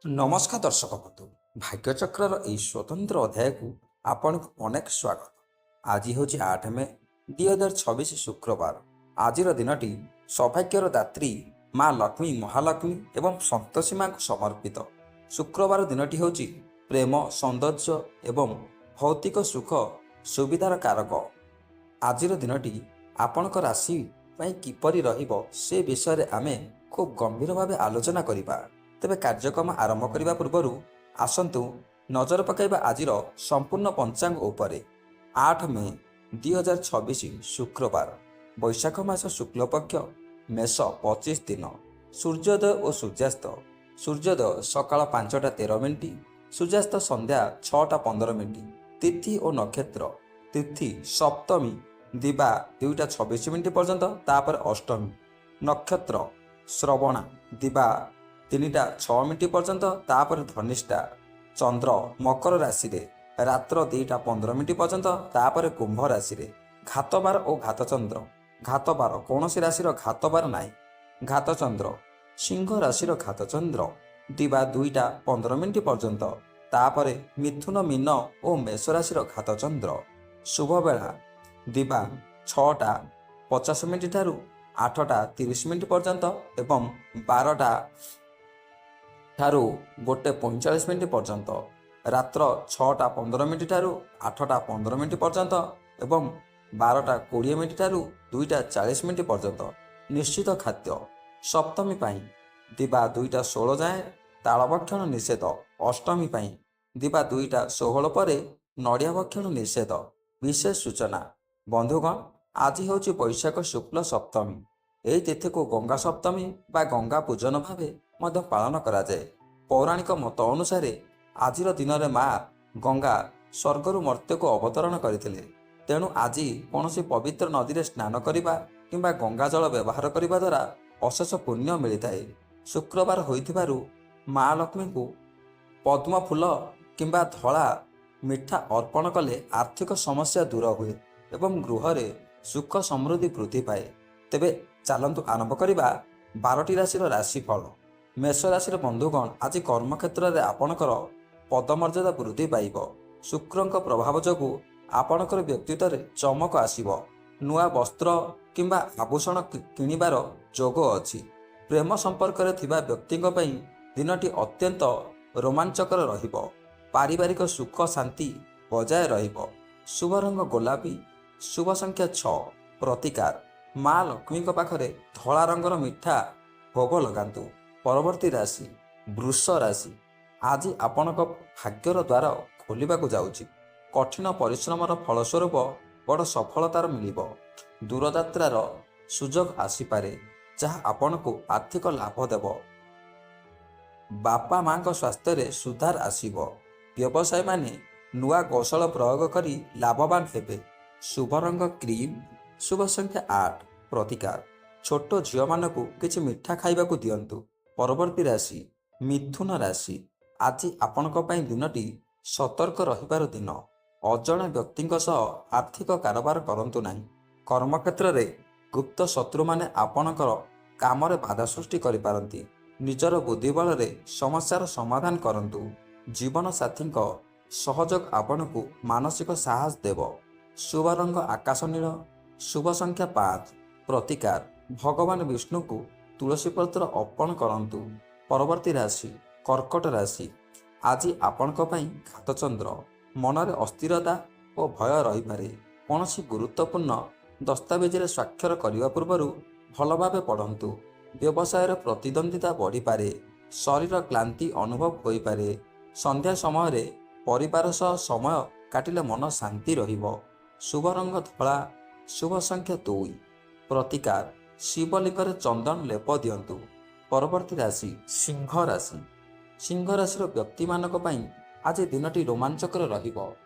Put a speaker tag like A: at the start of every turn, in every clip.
A: ନମସ୍କାର ଦର୍ଶକ ବନ୍ଧୁ, ଭାଗ୍ୟଚକ୍ରର ଏହି ସ୍ୱତନ୍ତ୍ର ଅଧ୍ୟାୟକୁ ଆପଣଙ୍କୁ ଅନେକ ସ୍ୱାଗତ। ଆଜି ହେଉଛି 8 ମେ 2026 ଶୁକ୍ରବାର। ଆଜିର ଦିନଟି ସୌଭାଗ୍ୟର ଦାତ୍ରୀ ମା ଲକ୍ଷ୍ମୀ, ମହାଲକ୍ଷ୍ମୀ ଏବଂ ସନ୍ତୋଷୀ ମାଙ୍କୁ ସମର୍ପିତ। ଶୁକ୍ରବାର ଦିନଟି ହେଉଛି ପ୍ରେମ, ସୌନ୍ଦର୍ଯ୍ୟ ଏବଂ ଭୌତିକ ସୁଖ ସୁବିଧାର କାରକ। ଆଜିର ଦିନଟି ଆପଣଙ୍କ ରାଶି ପାଇଁ କିପରି ରହିବ ସେ ବିଷୟରେ ଆମେ ଖୁବ୍ ଗମ୍ଭୀର ଭାବେ ଆଲୋଚନା କରିବା। ତେବେ କାର୍ଯ୍ୟକ୍ରମ ଆରମ୍ଭ କରିବା ପୂର୍ବରୁ ଆସନ୍ତୁ ନଜର ପକାଇବା ଆଜିର ସମ୍ପୂର୍ଣ୍ଣ ପଞ୍ଚାଙ୍ଗ ଉପରେ। 8 ମେ 2026 ଶୁକ୍ରବାର, ବୈଶାଖ ମାସ ଶୁକ୍ଲପକ୍ଷ, ମେଷ 25 ଦିନ। ସୂର୍ଯ୍ୟୋଦୟ ଓ ସୂର୍ଯ୍ୟାସ୍ତ। ସୂର୍ଯ୍ୟୋଦୟ ସକାଳ 5ଟା 13 ମିନିଟ୍, ସୂର୍ଯ୍ୟାସ୍ତ ସନ୍ଧ୍ୟା 6ଟା 15 ମିନିଟ୍। ତିଥି ଓ ନକ୍ଷତ୍ର। ତିଥି ସପ୍ତମୀ ଦିବା 2ଟା 26 ମିନିଟ୍ ପର୍ଯ୍ୟନ୍ତ, ତାପରେ ଅଷ୍ଟମୀ। ନକ୍ଷତ୍ର ଶ୍ରବଣା ଦିବା 3ଟା 6 ମିନିଟ୍ ପର୍ଯ୍ୟନ୍ତ, ତାପରେ ଧନିଷ୍ଠା। ଚନ୍ଦ୍ର ମକର ରାଶିରେ ରାତ୍ର 2ଟା 15 ମିନିଟ୍ ପର୍ଯ୍ୟନ୍ତ, ତାପରେ କୁମ୍ଭ ରାଶିରେ। ଘାତବାର ଓ ଘାତଚନ୍ଦ୍ର। ଘାତବାର କୌଣସି ରାଶିର ଘାତବାର ନାହିଁ। ଘାତଚନ୍ଦ୍ର ସିଂହ ରାଶିର ଘାତଚନ୍ଦ୍ର ଦିବା 2ଟା 15 ମିନିଟ୍ ପର୍ଯ୍ୟନ୍ତ, ତାପରେ ମିଥୁନ, ମୀନ ଓ ମେଷ ରାଶିର ଘାତଚନ୍ଦ୍ର। ଶୁଭବେଳା ଦିବା 6ଟା 50 ମିନିଟ୍ ଠାରୁ 8ଟା 30 ମିନିଟ୍ ପର୍ଯ୍ୟନ୍ତ ଏବଂ 12ଟା ଠାରୁ 1ଟା 45 ମିନିଟ୍ ପର୍ଯ୍ୟନ୍ତ। ରାତ୍ର 6ଟା 15 ମିନିଟ୍ ଠାରୁ 8ଟା 15 ମିନିଟ୍ ପର୍ଯ୍ୟନ୍ତ ଏବଂ 12ଟା 20 ମିନିଟ୍ ଠାରୁ 2ଟା 40 ମିନିଟ୍ ପର୍ଯ୍ୟନ୍ତ। ନିଶ୍ଚିତ ଖାଦ୍ୟ ସପ୍ତମୀ ପାଇଁ ଦିବା 2ଟା 16 ଯାଏଁ ତାଳଭକ୍ଷଣ ନିଷେଧ। ଅଷ୍ଟମୀ ପାଇଁ ଦିବା 2ଟା 16 ପରେ ନଡ଼ିଆ ଭକ୍ଷଣ ନିଷେଧ। ବିଶେଷ ସୂଚନା ବନ୍ଧୁଗଣ, ଆଜି ହେଉଛି ବୈଶାଖ ଶୁକ୍ଲ ସପ୍ତମୀ। ଏହି ତିଥିକୁ ଗଙ୍ଗା ସପ୍ତମୀ ବା ଗଙ୍ଗା ପୂଜନ ଭାବେ ମଧ୍ୟ ପାଳନ କରାଯାଏ। ପୌରାଣିକ ମତ ଅନୁସାରେ ଆଜିର ଦିନରେ ମା ଗଙ୍ଗା ସ୍ୱର୍ଗରୁ ମର୍ତ୍ତ୍ୟକୁ ଅବତରଣ କରିଥିଲେ। ତେଣୁ ଆଜି କୌଣସି ପବିତ୍ର ନଦୀରେ ସ୍ନାନ କରିବା କିମ୍ବା ଗଙ୍ଗା ଜଳ ବ୍ୟବହାର କରିବା ଦ୍ୱାରା ଅଶେଷ ପୁଣ୍ୟ ମିଳିଥାଏ। ଶୁକ୍ରବାର ହୋଇଥିବାରୁ ମା ଲକ୍ଷ୍ମୀଙ୍କୁ ପଦ୍ମ ଫୁଲ କିମ୍ବା ଧଳା ମିଠା ଅର୍ପଣ କଲେ ଆର୍ଥିକ ସମସ୍ୟା ଦୂର ହୁଏ ଏବଂ ଗୃହରେ ସୁଖ ସମୃଦ୍ଧି ବୃଦ୍ଧି ପାଏ। ତେବେ ଚାଲନ୍ତୁ ଆରମ୍ଭ କରିବା 12ଟି ରାଶିର ରାଶିଫଳ। ମେଷ ରାଶିର ବନ୍ଧୁଗଣ, ଆଜି କର୍ମକ୍ଷେତ୍ରରେ ଆପଣଙ୍କର ପଦମର୍ଯ୍ୟାଦା ବୃଦ୍ଧି ପାଇବ। ଶୁକ୍ରଙ୍କ ପ୍ରଭାବ ଯୋଗୁଁ ଆପଣଙ୍କର ବ୍ୟକ୍ତିତ୍ୱରେ ଚମକ ଆସିବ। ନୂଆ ବସ୍ତ୍ର କିମ୍ବା ଆଭୂଷଣ କିଣିବାର ଯୋଗ ଅଛି। ପ୍ରେମ ସମ୍ପର୍କରେ ଥିବା ବ୍ୟକ୍ତିଙ୍କ ପାଇଁ ଦିନଟି ଅତ୍ୟନ୍ତ ରୋମାଞ୍ଚକର ରହିବ। ପାରିବାରିକ ସୁଖ ଶାନ୍ତି ବଜାୟ ରହିବ। ଶୁଭ ରଙ୍ଗ ଗୋଲାପୀ। ଶୁଭ ସଂଖ୍ୟା 6। ପ୍ରତିକାର ମା ଲକ୍ଷ୍ମୀଙ୍କ ପାଖରେ ଧଳା ରଙ୍ଗର ମିଠା ଭୋଗ ଲଗାନ୍ତୁ। ପରବର୍ତ୍ତୀ ରାଶି ବୃଷ ରାଶି। ଆଜି ଆପଣଙ୍କ ଭାଗ୍ୟର ଦ୍ୱାର ଖୋଲିବାକୁ ଯାଉଛି। କଠିନ ପରିଶ୍ରମର ଫଳସ୍ୱରୂପ ବଡ଼ ସଫଳତାର ମିଳିବ। ଦୂରଯାତ୍ରାର ସୁଯୋଗ ଆସିପାରେ, ଯାହା ଆପଣଙ୍କୁ ଆର୍ଥିକ ଲାଭ ଦେବ। ବାପା ମାଙ୍କ ସ୍ୱାସ୍ଥ୍ୟରେ ସୁଧାର ଆସିବ। ବ୍ୟବସାୟୀମାନେ ନୂଆ କୌଶଳ ପ୍ରୟୋଗ କରି ଲାଭବାନ ହେବେ। ଶୁଭ ରଙ୍ଗ କ୍ରିମ୍। ଶୁଭ ସଂଖ୍ୟା 8। ପ୍ରତିକାର ଛୋଟ ଝିଅମାନଙ୍କୁ କିଛି ମିଠା ଖାଇବାକୁ ଦିଅନ୍ତୁ। ପରବର୍ତ୍ତୀ ରାଶି ମିଥୁନ ରାଶି। ଆଜି ଆପଣଙ୍କ ପାଇଁ ଦିନଟି ସତର୍କ ରହିବାର ଦିନ। ଅଜଣା ବ୍ୟକ୍ତିଙ୍କ ସହ ଆର୍ଥିକ କାରବାର କରନ୍ତୁ ନାହିଁ। କର୍ମକ୍ଷେତ୍ରରେ ଗୁପ୍ତ ଶତ୍ରୁମାନେ ଆପଣଙ୍କର କାମରେ ବାଧା ସୃଷ୍ଟି କରିପାରନ୍ତି। ନିଜର ବୁଦ୍ଧି ବଳରେ ସମସ୍ୟାର ସମାଧାନ କରନ୍ତୁ। ଜୀବନସାଥୀଙ୍କ ସହଯୋଗ ଆପଣଙ୍କୁ ମାନସିକ ସାହସ ଦେବ। ଶୁଭ ରଙ୍ଗ ଆକାଶ ନୀଳ। ଶୁଭ ସଂଖ୍ୟା 5। ପ୍ରତିକାର ଭଗବାନ ବିଷ୍ଣୁଙ୍କୁ ତୁଳସୀ ପତ୍ର ଅର୍ପଣ କରନ୍ତୁ। ପରବର୍ତ୍ତୀ ରାଶି କର୍କଟ ରାଶି। ଆଜି ଆପଣଙ୍କ ପାଇଁ ଘାତଚନ୍ଦ୍ର। ମନରେ ଅସ୍ଥିରତା ଓ ଭୟ ରହିପାରେ। କୌଣସି ଗୁରୁତ୍ୱପୂର୍ଣ୍ଣ ଦସ୍ତାବେଜରେ ସ୍ୱାକ୍ଷର କରିବା ପୂର୍ବରୁ ଭଲ ଭାବେ ପଢ଼ନ୍ତୁ। ବ୍ୟବସାୟରେ ପ୍ରତିଦ୍ୱନ୍ଦ୍ୱିତା ବଢ଼ିପାରେ। ଶରୀର କ୍ଳାନ୍ତି ଅନୁଭବ ହୋଇପାରେ। ସନ୍ଧ୍ୟା ସମୟରେ ପରିବାର ସହ ସମୟ କାଟିଲେ ମନ ଶାନ୍ତି ରହିବ। ଶୁଭ ରଙ୍ଗ ଧଳା। ଶୁଭ ସଂଖ୍ୟା 2। ପ୍ରତିକାର ଶିବଲିଙ୍ଗରେ ଚନ୍ଦନ ଲେପ ଦିଅନ୍ତୁ। ପରବର୍ତ୍ତୀ ରାଶି ସିଂହ ରାଶି। ସିଂହ ରାଶିର ବ୍ୟକ୍ତିମାନଙ୍କ ପାଇଁ ଆଜି ଦିନଟି ରୋମାଞ୍ଚକର ରହିବ।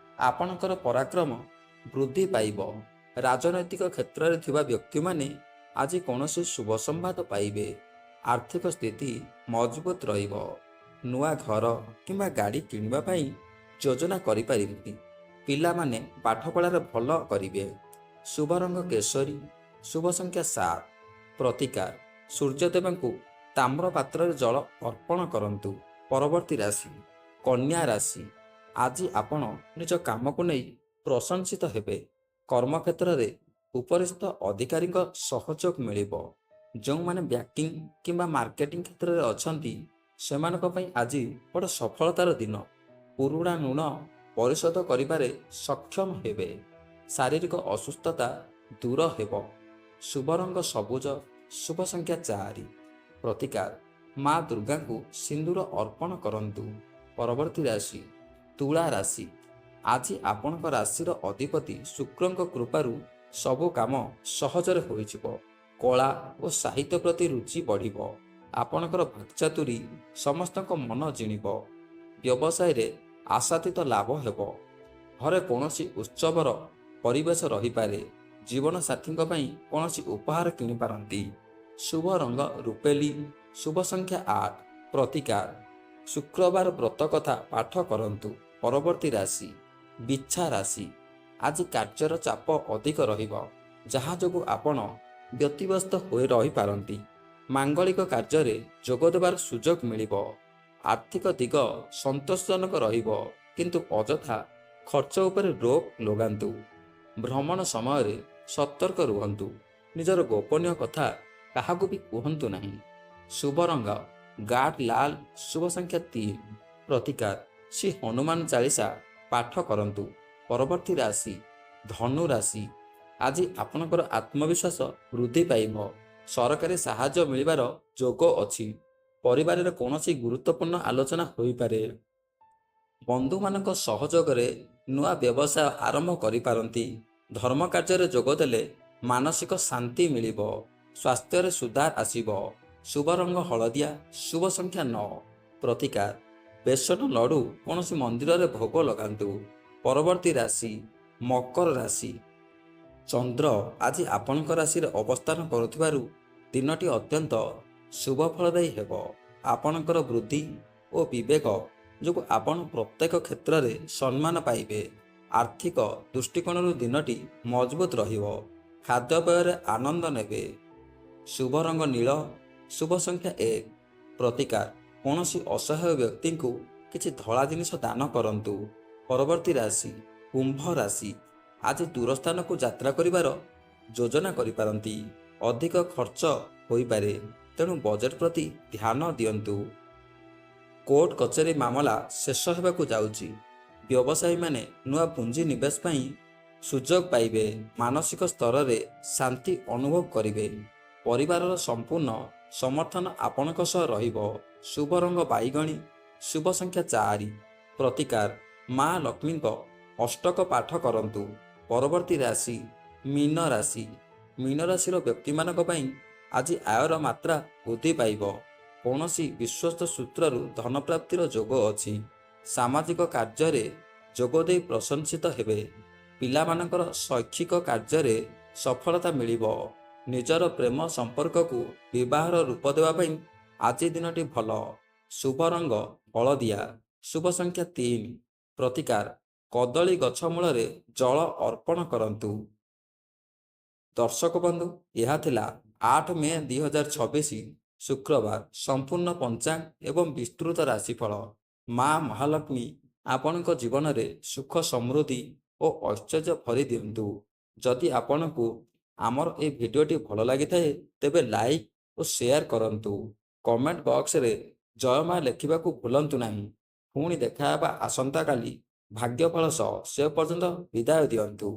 A: ଆପଣଙ୍କର ପରାକ୍ରମ ବୃଦ୍ଧି ପାଇବ। ରାଜନୈତିକ କ୍ଷେତ୍ରରେ ଥିବା ବ୍ୟକ୍ତିମାନେ ଆଜି କୌଣସି ଶୁଭ ସମ୍ବାଦ ପାଇବେ। ଆର୍ଥିକ ସ୍ଥିତି ମଜବୁତ ରହିବ। ନୂଆ ଘର କିମ୍ବା ଗାଡ଼ି କିଣିବା ପାଇଁ ଯୋଜନା କରିପାରିବେ। ପିଲାମାନେ ପାଠପଢ଼ାରେ ଭଲ କରିବେ। ଶୁଭ ରଙ୍ଗ କେଶରୀ। ଶୁଭ ସଂଖ୍ୟା 7। ପ୍ରତିକାର ସୂର୍ଯ୍ୟଦେବଙ୍କୁ ତାମ୍ର ପାତ୍ରରେ ଜଳ ଅର୍ପଣ କରନ୍ତୁ। ପରବର୍ତ୍ତୀ ରାଶି କନ୍ୟା ରାଶି। ଆଜି ଆପଣ ନିଜ କାମକୁ ନେଇ ପ୍ରଶଂସିତ ହେବେ। କର୍ମକ୍ଷେତ୍ରରେ ଉପରିସ୍ଥ ଅଧିକାରୀଙ୍କ ସହଯୋଗ ମିଳିବ। ଯେଉଁମାନେ ବ୍ୟାଙ୍କିଂ କିମ୍ବା ମାର୍କେଟିଂ କ୍ଷେତ୍ରରେ ଅଛନ୍ତି ସେମାନଙ୍କ ପାଇଁ ଆଜି ବଡ଼ ସଫଳତାର ଦିନ। ପୁରୁଣା ଋଣ ପରିଶୋଧ କରିବାରେ ସକ୍ଷମ ହେବେ। ଶାରୀରିକ ଅସୁସ୍ଥତା ଦୂର ହେବ। ଶୁଭ ରଙ୍ଗ ସବୁଜ, ଶୁଭ ସଂଖ୍ୟା 4। ପ୍ରତିକାର ମା ଦୁର୍ଗାଙ୍କୁ ସିନ୍ଦୁର ଅର୍ପଣ କରନ୍ତୁ। ପରବର୍ତ୍ତୀ ରାଶି ତୁଳା ରାଶି। ଆଜି ଆପଣଙ୍କ ରାଶିର ଅଧିପତି ଶୁକ୍ରଙ୍କ କୃପାରୁ ସବୁ କାମ ସହଜରେ ହୋଇଯିବ। କଳା ଓ ସାହିତ୍ୟ ପ୍ରତି ରୁଚି ବଢ଼ିବ। ଆପଣଙ୍କର ବାକ୍ଚାତୁରୀ ସମସ୍ତଙ୍କ ମନ ଜିଣିବ। ବ୍ୟବସାୟରେ ଆଶାତୀତ ଲାଭ ହେବ। ଘରେ କୌଣସି ଉତ୍ସବର ପରିବେଶ ରହିପାରେ। ଜୀବନସାଥୀଙ୍କ ପାଇଁ କୌଣସି ଉପହାର କିଣିପାରନ୍ତି। ଶୁଭ ରଙ୍ଗ ରୂପେଲି, ଶୁଭ ସଂଖ୍ୟା 8। ପ୍ରତିକାର ଶୁକ୍ରବାର ବ୍ରତ କଥା ପାଠ କରନ୍ତୁ। ପରବର୍ତ୍ତୀ ରାଶି ବିଛା ରାଶି। ଆଜି କାର୍ଯ୍ୟର ଚାପ ଅଧିକ ରହିବ, ଯାହା ଯୋଗୁଁ ଆପଣ ବ୍ୟତିବ୍ୟସ୍ତ ହୋଇ ରହିପାରନ୍ତି। ମାଙ୍ଗଳିକ କାର୍ଯ୍ୟରେ ଯୋଗ ଦେବାର ସୁଯୋଗ ମିଳିବ। ଆର୍ଥିକ ଦିଗ ସନ୍ତୋଷଜନକ ରହିବ, କିନ୍ତୁ ଅଯଥା ଖର୍ଚ୍ଚ ଉପରେ ରୋକ ଲଗାନ୍ତୁ। ଭ୍ରମଣ ସମୟରେ ସତର୍କ ରୁହନ୍ତୁ। ନିଜର ଗୋପନୀୟ କଥା କାହାକୁ ବି କୁହନ୍ତୁ ନାହିଁ। ଶୁଭ ରଙ୍ଗ ଗାଢ଼ ଲାଲ, ଶୁଭ ସଂଖ୍ୟା 3। ପ୍ରତିକାର ଶ୍ରୀ ହନୁମାନ ଚାଳିସା ପାଠ କରନ୍ତୁ। ପରବର୍ତ୍ତୀ ରାଶି ଧନୁ ରାଶି। ଆଜି ଆପଣଙ୍କର ଆତ୍ମବିଶ୍ୱାସ ବୃଦ୍ଧି ପାଇବ। ସରକାରୀ ସାହାଯ୍ୟ ମିଳିବାର ଯୋଗ ଅଛି। ପରିବାରରେ କୌଣସି ଗୁରୁତ୍ୱପୂର୍ଣ୍ଣ ଆଲୋଚନା ହୋଇପାରେ। ବନ୍ଧୁମାନଙ୍କ ସହଯୋଗରେ ନୂଆ ବ୍ୟବସାୟ ଆରମ୍ଭ କରିପାରନ୍ତି। ଧର୍ମ କାର୍ଯ୍ୟରେ ଯୋଗ ଦେଲେ ମାନସିକ ଶାନ୍ତି ମିଳିବ। ସ୍ୱାସ୍ଥ୍ୟରେ ସୁଧାର ଆସିବ। ଶୁଭ ରଙ୍ଗ ହଳଦିଆ, ଶୁଭ ସଂଖ୍ୟା 9। ପ୍ରତିକାର ବେସନ ଲଡ଼ୁ କୌଣସି ମନ୍ଦିରରେ ଭୋଗ ଲଗାନ୍ତୁ। ପରବର୍ତ୍ତୀ ରାଶି ମକର ରାଶି। ଚନ୍ଦ୍ର ଆଜି ଆପଣଙ୍କ ରାଶିରେ ଅବସ୍ଥାନ କରୁଥିବାରୁ ଦିନଟି ଅତ୍ୟନ୍ତ ଶୁଭ ଫଳଦାୟୀ ହେବ। ଆପଣଙ୍କର ବୁଦ୍ଧି ଓ ବିବେକ ଯୋଗୁଁ ଆପଣ ପ୍ରତ୍ୟେକ କ୍ଷେତ୍ରରେ ସମ୍ମାନ ପାଇବେ। ଆର୍ଥିକ ଦୃଷ୍ଟିକୋଣରୁ ଦିନଟି ମଜବୁତ ରହିବ। ଖାଦ୍ୟପେୟରେ ଆନନ୍ଦ ନେବେ। ଶୁଭ ରଙ୍ଗ ନୀଳ, ଶୁଭ ସଂଖ୍ୟା 1। ପ୍ରତିକାର କୌଣସି ଅସହାୟ ବ୍ୟକ୍ତିଙ୍କୁ କିଛି ଧଳା ଜିନିଷ ଦାନ କରନ୍ତୁ। ପରବର୍ତ୍ତୀ ରାଶି କୁମ୍ଭ ରାଶି। ଆଜି ଦୂର ସ୍ଥାନକୁ ଯାତ୍ରା କରିବାର ଯୋଜନା କରିପାରନ୍ତି। ଅଧିକ ଖର୍ଚ୍ଚ ହୋଇପାରେ, ତେଣୁ ବଜେଟ୍ ପ୍ରତି ଧ୍ୟାନ ଦିଅନ୍ତୁ। କୋର୍ଟ କଚେରୀ ମାମଲା ଶେଷ ହେବାକୁ ଯାଉଛି। ବ୍ୟବସାୟୀମାନେ ନୂଆ ପୁଞ୍ଜି ନିବେଶ ପାଇଁ ସୁଯୋଗ ପାଇବେ। ମାନସିକ ସ୍ତରରେ ଶାନ୍ତି ଅନୁଭବ କରିବେ। ପରିବାରର ସମ୍ପୂର୍ଣ୍ଣ ସମର୍ଥନ ଆପଣଙ୍କ ସହ ରହିବ। ଶୁଭ ରଙ୍ଗ ବାଇଗଣୀ, ଶୁଭ ସଂଖ୍ୟା 4। ପ୍ରତିକାର ମା ଲକ୍ଷ୍ମୀଙ୍କ ଅଷ୍ଟକ ପାଠ କରନ୍ତୁ। ପରବର୍ତ୍ତୀ ରାଶି ମୀନ ରାଶି। ମୀନ ରାଶିର ବ୍ୟକ୍ତିମାନଙ୍କ ପାଇଁ ଆଜି ଆୟର ମାତ୍ରା ବୃଦ୍ଧି ପାଇବ। କୌଣସି ବିଶ୍ୱସ୍ତ ସୂତ୍ରରୁ ଧନପ୍ରାପ୍ତିର ଯୋଗ ଅଛି। ସାମାଜିକ କାର୍ଯ୍ୟରେ ଯୋଗ ଦେଇ ପ୍ରଶଂସିତ ହେବେ। ପିଲାମାନଙ୍କର ଶୈକ୍ଷିକ କାର୍ଯ୍ୟରେ ସଫଳତା ମିଳିବ। ନିଜର ପ୍ରେମ ସମ୍ପର୍କକୁ ବିବାହର ରୂପ ଦେବା ପାଇଁ ଆଜି ଦିନଟି ଭଲ। ଶୁଭ ରଙ୍ଗ ହଳଦିଆ, ଶୁଭ ସଂଖ୍ୟା 3। ପ୍ରତିକାର କଦଳୀ ଗଛ ମୂଳରେ ଜଳ ଅର୍ପଣ କରନ୍ତୁ। ଦର୍ଶକ ବନ୍ଧୁ, ଏହା ଥିଲା 8 ମେ 2026 ଶୁକ୍ରବାର ସମ୍ପୂର୍ଣ୍ଣ ପଞ୍ଚାଙ୍ଗ ଏବଂ ବିସ୍ତୃତ ରାଶିଫଳ। ମା ମହାଲକ୍ଷ୍ମୀ ଆପଣଙ୍କ ଜୀବନରେ ସୁଖ ସମୃଦ୍ଧି ଓ ଐଶ୍ୱର୍ଯ୍ୟ ଭରି ଦିଅନ୍ତୁ। ଯଦି ଆପଣଙ୍କୁ ଆମର ଏହି ଭିଡ଼ିଓଟି ଭଲ ଲାଗିଥାଏ ତେବେ ଲାଇକ୍ ଓ ସେୟାର କରନ୍ତୁ। କମେଣ୍ଟ ବକ୍ସରେ ଜୟ ମା ଲେଖିବାକୁ ଭୁଲନ୍ତୁ ନାହିଁ। ପୁଣି ଦେଖାହେବା ଆସନ୍ତାକାଲି ଭାଗ୍ୟଫଳ ସହ। ସେ ପର୍ଯ୍ୟନ୍ତ ବିଦାୟ ଦିଅନ୍ତୁ।